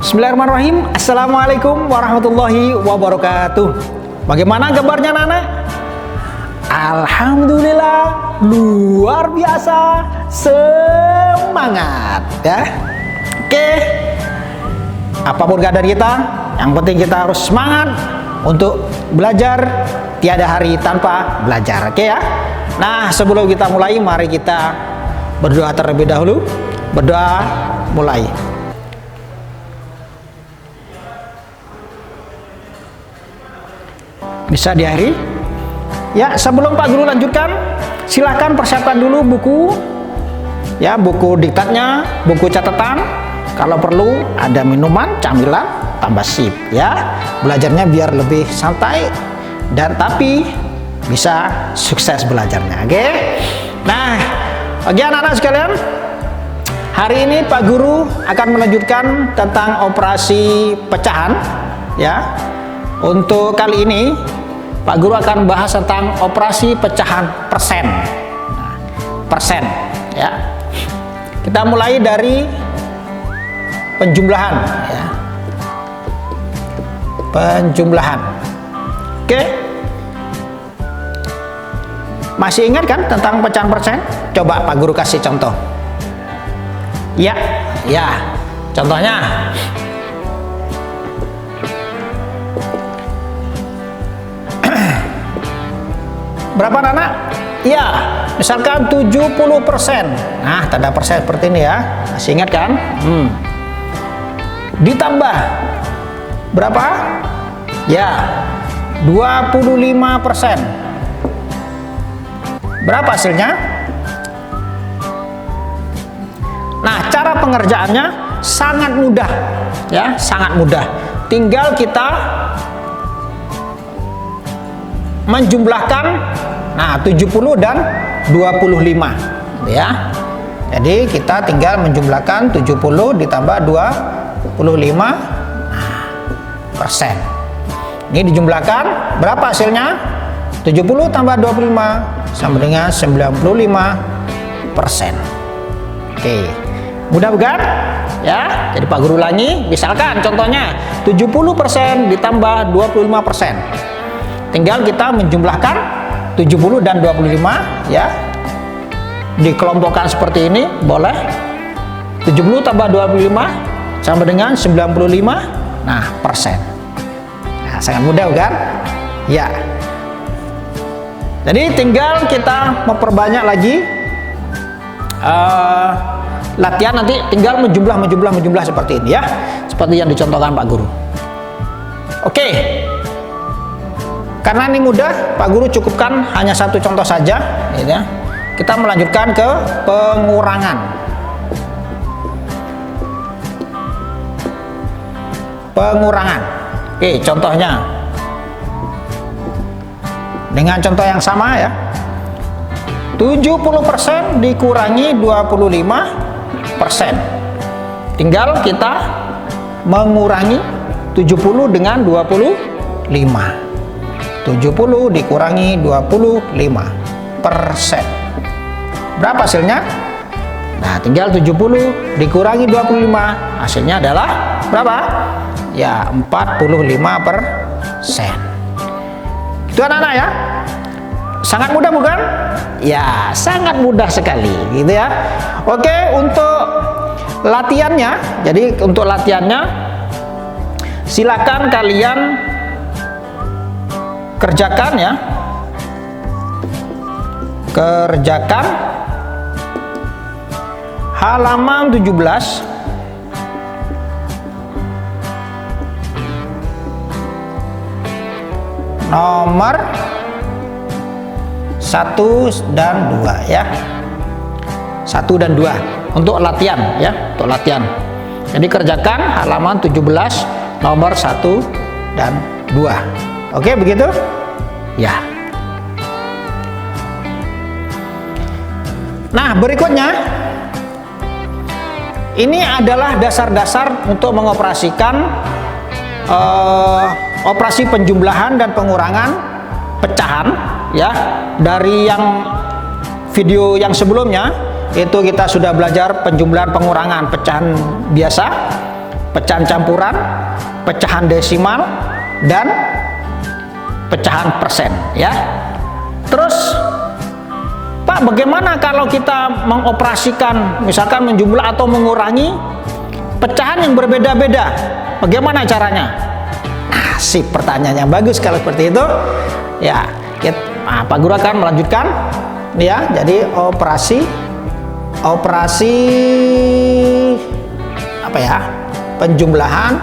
Bismillahirrahmanirrahim. Assalamualaikum warahmatullahi wabarakatuh. Bagaimana kabarnya anak-anak? Alhamdulillah, luar biasa, semangat ya. Oke, apapun keadaan kita, yang penting kita harus semangat untuk belajar. Tiada hari tanpa belajar. Oke ya. Nah, sebelum kita mulai, mari kita berdoa terlebih dahulu. Berdoa mulai. Bisa diakhiri ya. Sebelum Pak Guru lanjutkan, silakan persiapkan dulu buku ya, buku diktatnya, buku catatan. Kalau perlu ada minuman, camilan, tambah sip ya. Belajarnya biar lebih santai dan tapi bisa sukses belajarnya. Oke. Nah, oke anak-anak sekalian, hari ini Pak Guru akan melanjutkan tentang operasi pecahan ya. Untuk kali ini Pak Guru akan bahas tentang operasi pecahan persen. Nah, persen ya. Kita mulai dari penjumlahan ya. Penjumlahan. Oke. Masih ingat kan tentang pecahan persen? Coba Pak Guru kasih contoh. Ya, ya. Contohnya berapa anak? Ya, misalkan 70%. Nah, tanda persen seperti ini ya. Masih ingat kan? Ditambah berapa? Ya, 25%. Berapa hasilnya? Nah, cara pengerjaannya sangat mudah ya, sangat mudah. Tinggal kita menjumlahkan, nah 70 dan 25 ya. Jadi kita tinggal menjumlahkan 70 ditambah 25 persen. Ini dijumlahkan, berapa hasilnya? 70 tambah 25 sama dengan 95 persen. Oke, mudah bukan? Ya, jadi Pak Guru ulangi. Misalkan contohnya 70% ditambah 25%. Tinggal kita menjumlahkan 70 dan 25 ya. Dikelompokkan seperti ini, boleh. 70 tambah 25 sama dengan 95 persen. Nah, sangat mudah kan? Ya. Jadi tinggal kita memperbanyak lagi latihan, nanti tinggal menjumlah seperti ini ya. Seperti yang dicontohkan Pak Guru. Oke. Karena ini mudah, Pak Guru cukupkan hanya satu contoh saja gitu ya. Kita melanjutkan ke pengurangan. Pengurangan. Oke, contohnya dengan contoh yang sama ya. 70% dikurangi 25%. Tinggal kita mengurangi 70 dengan 25. 70 dikurangi 25%. Berapa hasilnya? Nah, tinggal 70 dikurangi 25, hasilnya adalah berapa? Ya, 45%. Itu anak-anak ya. Sangat mudah bukan? Ya, sangat mudah sekali gitu ya. Oke, untuk latihannya, jadi untuk latihannya silakan kalian kerjakan ya. Kerjakan halaman 17 nomor 1 dan 2 ya. 1 dan 2 untuk latihan ya, untuk latihan. Jadi kerjakan halaman 17 nomor 1 dan 2. Oke, begitu? Ya. Nah, berikutnya ini adalah dasar-dasar untuk mengoperasikan operasi penjumlahan dan pengurangan pecahan ya. Dari yang video yang sebelumnya itu kita sudah belajar penjumlahan pengurangan pecahan biasa, pecahan campuran, pecahan desimal, dan pecahan persen, ya. Terus Pak, bagaimana kalau kita mengoperasikan, misalkan menjumlah atau mengurangi pecahan yang berbeda-beda? Bagaimana caranya? Nah, sip, pertanyaan yang bagus kalau seperti itu. Ya, Pak Guru akan melanjutkan, ya. Jadi operasi apa ya? Penjumlahan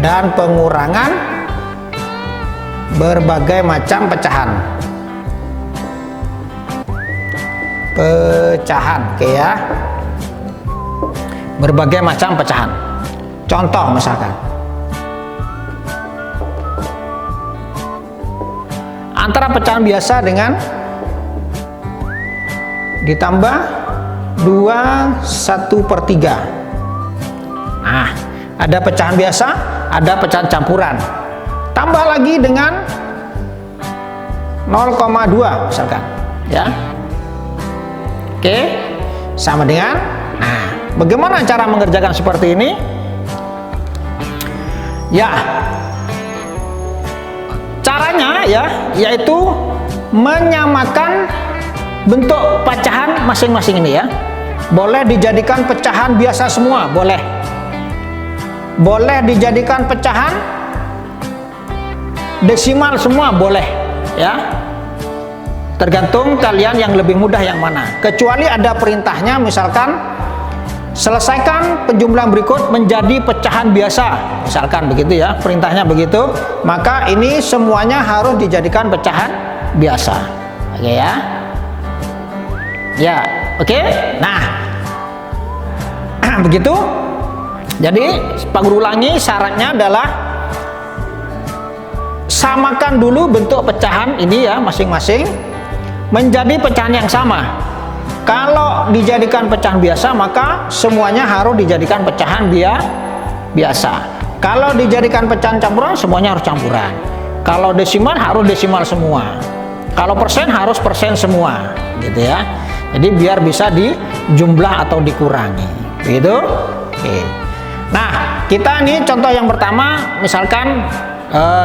dan pengurangan berbagai macam pecahan, oke ya, berbagai macam pecahan. Contoh misalkan, antara pecahan biasa dengan ditambah 2/1/3. Nah, ada pecahan biasa, ada pecahan campuran. Tambah lagi dengan 0,2 misalkan, ya. Oke, sama dengan. Nah, bagaimana cara mengerjakan seperti ini? Ya, caranya ya, yaitu menyamakan bentuk pecahan masing-masing ini ya. Boleh dijadikan pecahan biasa semua, boleh. Boleh dijadikan pecahan desimal semua, boleh, ya. Tergantung kalian yang lebih mudah yang mana. Kecuali ada perintahnya, misalkan selesaikan penjumlahan berikut menjadi pecahan biasa, misalkan begitu ya, perintahnya begitu, maka ini semuanya harus dijadikan pecahan biasa. Oke ya. Ya, oke. Nah, begitu. Jadi Pak Guru ulangi, syaratnya adalah samakan dulu bentuk pecahan ini ya, masing-masing menjadi pecahan yang sama. Kalau dijadikan pecahan biasa, maka semuanya harus dijadikan pecahan biasa. Kalau dijadikan pecahan campuran, semuanya harus campuran. Kalau desimal, harus desimal semua. Kalau persen, harus persen semua, gitu ya. Jadi biar bisa dijumlah atau dikurangi, gitu. Oke. Nah, kita nih contoh yang pertama, misalkan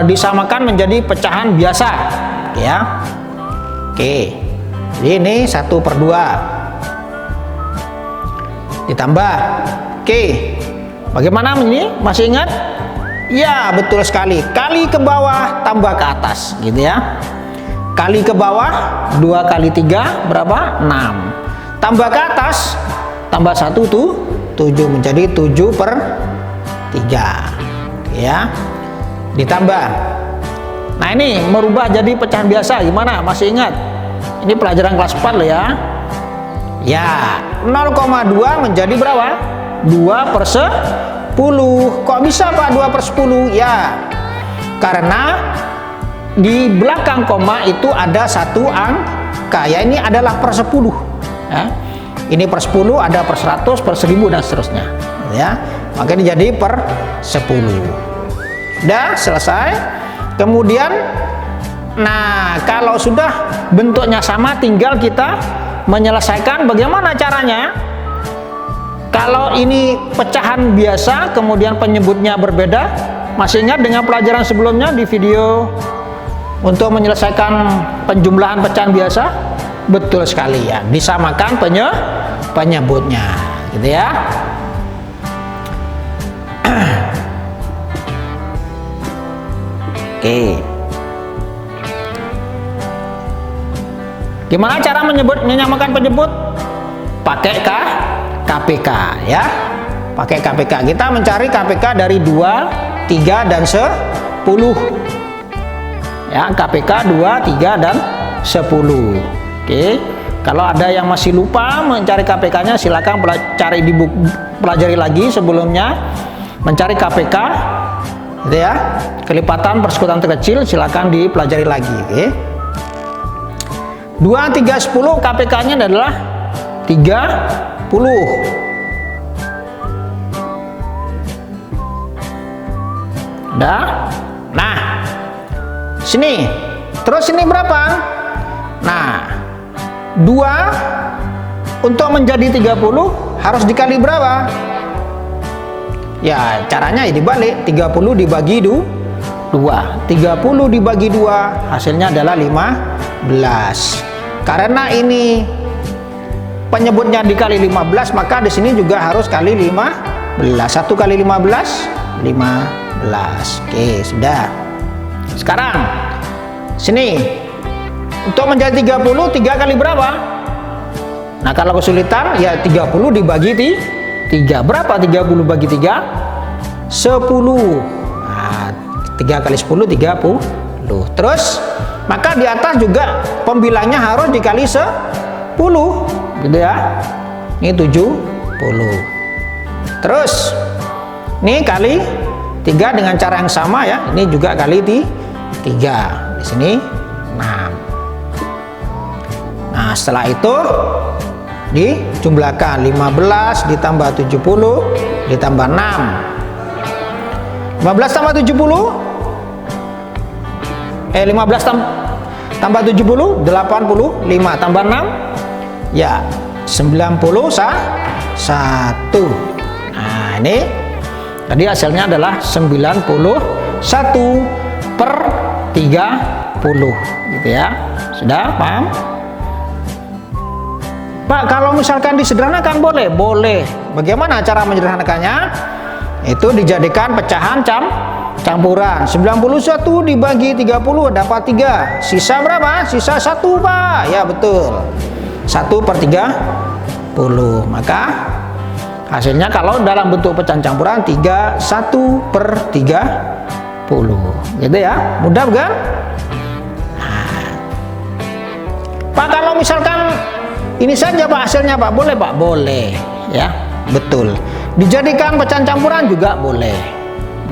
disamakan menjadi pecahan biasa, ya. Oke, jadi ini 1/2 ditambah. Oke, bagaimana ini? Masih ingat? Ya, betul sekali. Kali ke bawah tambah ke atas, gitu ya. Kali ke bawah 2 kali 3 berapa? 6. Tambah ke atas tambah 1 tuh 7, menjadi 7/3, ya. Ditambah. Nah, ini merubah jadi pecahan biasa gimana? Masih ingat? Ini pelajaran kelas 4 loh ya. Ya, 0,2 menjadi berapa? 2/10. Kok bisa Pak 2/10? Ya, karena di belakang koma itu ada satu angka, ya, ini adalah per 10 ya. Ini per 10, ada per 100, per 1000 dan seterusnya, ya. Makanya jadi per 10. Udah selesai. Kemudian, nah, kalau sudah bentuknya sama, tinggal kita menyelesaikan. Bagaimana caranya? Kalau ini pecahan biasa, kemudian penyebutnya berbeda. Masih ingat dengan pelajaran sebelumnya di video untuk menyelesaikan penjumlahan pecahan biasa? Betul sekali ya, disamakan penyebutnya, gitu ya. Oke. Gimana cara menyamakan penyebut? Pakai KPK ya. Pakai KPK. Kita mencari KPK dari 2, 3 dan 10. Ya, KPK 2, 3 dan 10. Oke. Kalau ada yang masih lupa mencari KPK-nya, silakan cari di buku, pelajari lagi sebelumnya. Mencari KPK, gitu ya. Kelipatan persekutuan terkecil silakan dipelajari lagi, oke. 2, 3, 10 KPK-nya adalah 30. Udah. Nah, sini. Terus ini berapa? Nah, 2 untuk menjadi 30 harus dikali berapa? Ya, caranya ya dibalik. 30 dibagi 2. 30 dibagi 2 hasilnya adalah 15. Karena ini penyebutnya dikali 15, maka di sini juga harus kali 15. 1 kali 15 15. Oke, sudah. Sekarang sini untuk menjadi 30, 3 kali berapa? Nah, kalau kesulitan ya 30 dibagi 3. Berapa 30 bagi 3? 10. Nah, 3 kali 10 30. Terus maka di atas juga pembilangnya harus dikali 10, gitu ya. Ini 70. Terus ini kali 3 dengan cara yang sama ya. Ini juga kali 3. Di sini 6. Nah, setelah itu dijumlahkan 15 ditambah 70 ditambah 6. 15 tambah 70 15 tambah 70 85 tambah 6 ya 91. Nah, ini tadi hasilnya adalah 91/30, gitu ya. Sudah paham? Pak, kalau misalkan disederhanakan boleh? Boleh. Bagaimana cara menyederhanakannya? Itu dijadikan pecahan campuran. 91 dibagi 30 dapat 3. Sisa berapa? Sisa 1, Pak. Ya, betul. 1/30. Maka hasilnya kalau dalam bentuk pecahan campuran 1/30. Gitu ya. Mudah bukan? Nah. Pak, kalau misalkan ini saja Pak hasilnya Pak, boleh Pak? Boleh ya, betul. Dijadikan pecahan campuran juga boleh,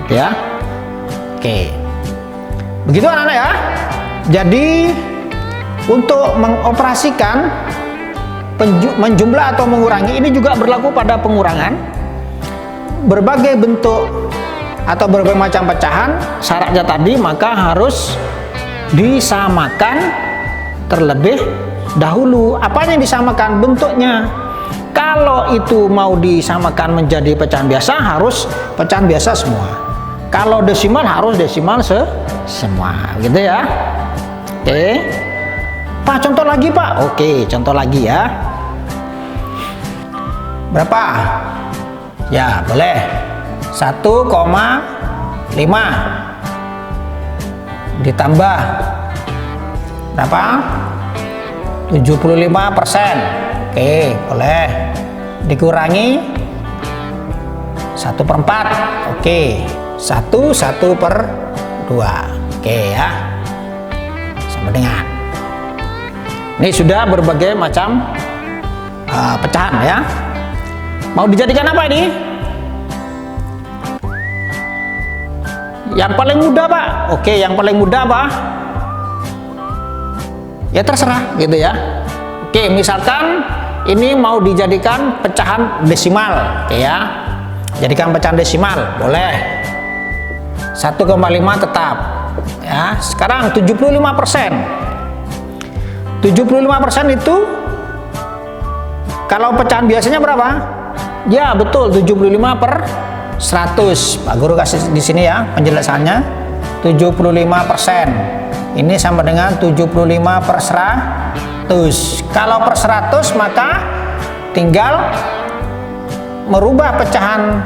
ya. Oke, begitu anak-anak ya. Jadi untuk mengoperasikan menjumlah atau mengurangi ini juga berlaku pada pengurangan. Berbagai bentuk atau berbagai macam pecahan syaratnya tadi maka harus disamakan terlebih dahulu. Apanya yang disamakan? Bentuknya. Kalau itu mau disamakan menjadi pecahan biasa harus pecahan biasa semua. Kalau desimal harus desimal semua, gitu ya. Oke. Pak, contoh lagi Pak. Oke, contoh lagi ya. Berapa? Ya, boleh. 1,5 ditambah berapa? 75%. Oke, boleh. Dikurangi 1/4. Oke, 1/2. Oke ya. Sama dengan. Ini sudah berbagai macam pecahan ya. Mau dijadikan apa ini? Yang paling mudah Pak. Oke, yang paling mudah apa? Ya terserah gitu ya. Oke, misalkan ini mau dijadikan pecahan desimal, oke ya. Jadikan pecahan desimal, boleh. 1,5 tetap. Ya, sekarang 75%. 75% itu kalau pecahan biasanya berapa? Ya, betul 75/100. Pak Guru kasih di sini ya penjelasannya. 75%. Ini sama dengan 75/100. Kalau per 100 maka tinggal merubah pecahan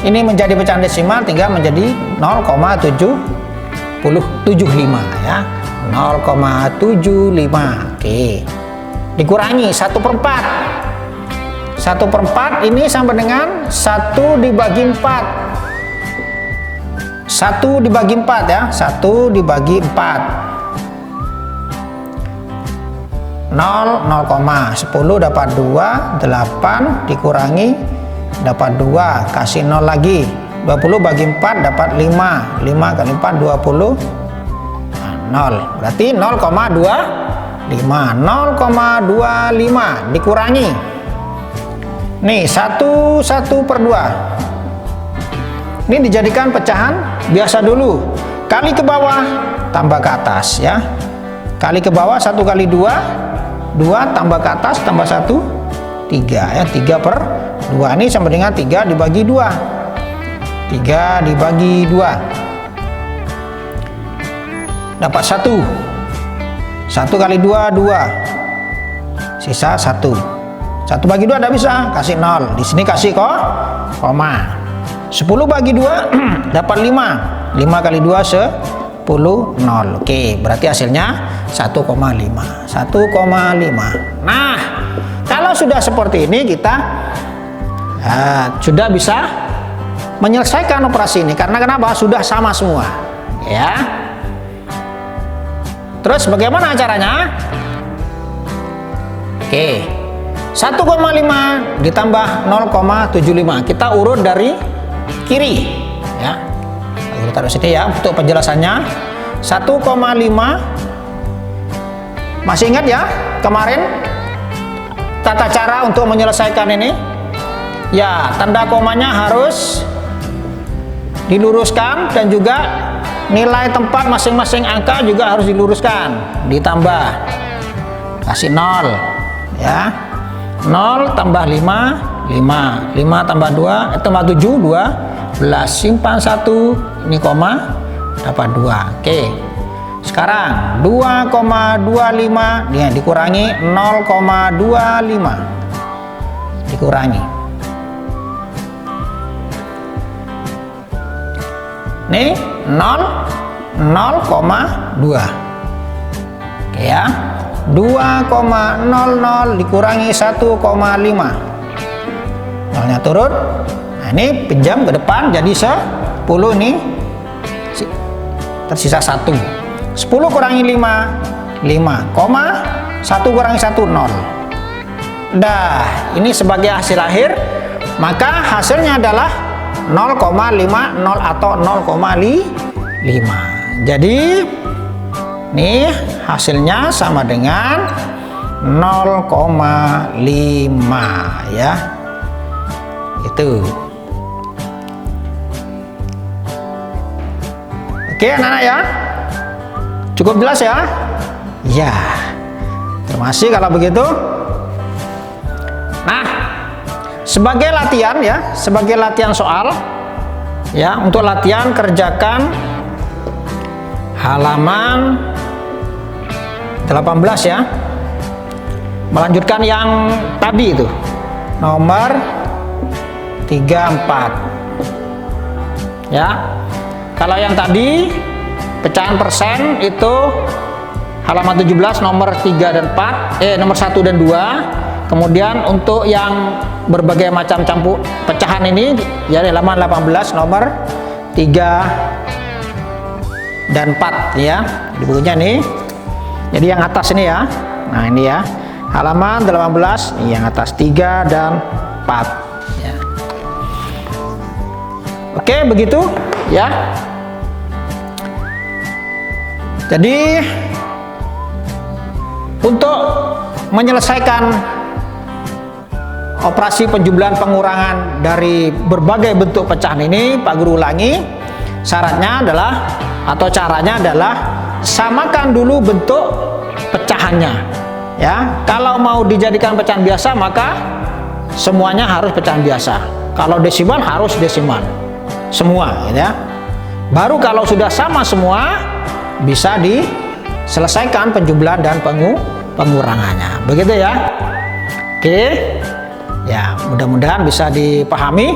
ini menjadi pecahan desimal, tinggal menjadi 0,75 ya. 0,75. Oke. Dikurangi 1/4. 1/4 ini sama dengan 1 dibagi 4. 1 dibagi 4 ya. 1 dibagi 4. 10 dapat 2, 8 dikurangi dapat 2, kasih 0 lagi. 20 bagi 4 dapat 5. 5 kali 4 20. Nah, 0. Berarti 0,25. 0,25 dikurangi. Nih 1/2. Ini dijadikan pecahan biasa dulu. Kali ke bawah, tambah ke atas ya. Kali ke bawah 1 kali 2 2 tambah ke atas tambah 1, 3 ya. 3/2 ini sama dengan 3 dibagi 2. 3 dibagi 2 dapat 1. 1 kali 2, 2. Sisa 1. 1 bagi 2 tidak bisa, kasih 0. Di sini kasih koma. 10 bagi 2 dapat 5. 5 kali 2 10, 0. Oke, berarti hasilnya 1,5. 1,5. Nah, kalau sudah seperti ini kita sudah bisa menyelesaikan operasi ini. Karena kenapa? Sudah sama semua. Ya. Terus bagaimana caranya? Oke. 1,5 ditambah 0,75. Kita urut dari kiri, ya. Kita taruh sini ya untuk penjelasannya. 1,5. Masih ingat ya kemarin tata cara untuk menyelesaikan ini? Ya, tanda komanya harus diluruskan dan juga nilai tempat masing-masing angka juga harus diluruskan, ditambah, kasih 0 ya. 0 tambah 5, 5 tambah 2 tambah 7, 12. Simpan 1, ini koma, dapat 2. Oke, sekarang 2,25 nih dikurangi 0,25 dikurangi nih 0,2. Oke ya, 2,00 dikurangi 1,5, nolnya turun. Nah, ini pinjam ke depan jadi 10, ini tersisa 1. 10 kurangi 5, 5, 1 kurangi 1, 0. Dah, ini sebagai hasil akhir, maka hasilnya adalah 0,50 atau 0,5. Jadi nih hasilnya sama dengan 0,5 ya. Itu. Oke anak-anak ya. Cukup jelas ya? Ya. Terima kasih kalau begitu. Nah, sebagai latihan ya, sebagai latihan soal ya, untuk latihan kerjakan halaman 18 ya. Melanjutkan yang tadi itu. Nomor 3, 4. Ya. Kalau yang tadi pecahan persen itu halaman 17 nomor 3 dan 4, nomor 1 dan 2. Kemudian untuk yang berbagai macam campur pecahan ini ya halaman 18 nomor 3 dan 4 ya. Di bukunya nih. Jadi yang atas ini ya. Nah, ini ya. Halaman 18 yang atas 3 dan 4 ya. Oke, begitu ya. Jadi untuk menyelesaikan operasi penjumlahan pengurangan dari berbagai bentuk pecahan ini, Pak Guru ulangi, syaratnya adalah atau caranya adalah samakan dulu bentuk pecahannya ya. Kalau mau dijadikan pecahan biasa maka semuanya harus pecahan biasa. Kalau desimal harus desimal semua ya. Baru kalau sudah sama semua bisa diselesaikan penjumlahan dan pengurangannya. Begitu ya. Oke. Ya, mudah-mudahan bisa dipahami.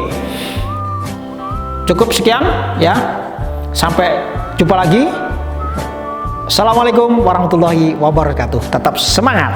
Cukup sekian ya. Sampai jumpa lagi. Assalamualaikum warahmatullahi wabarakatuh. Tetap semangat.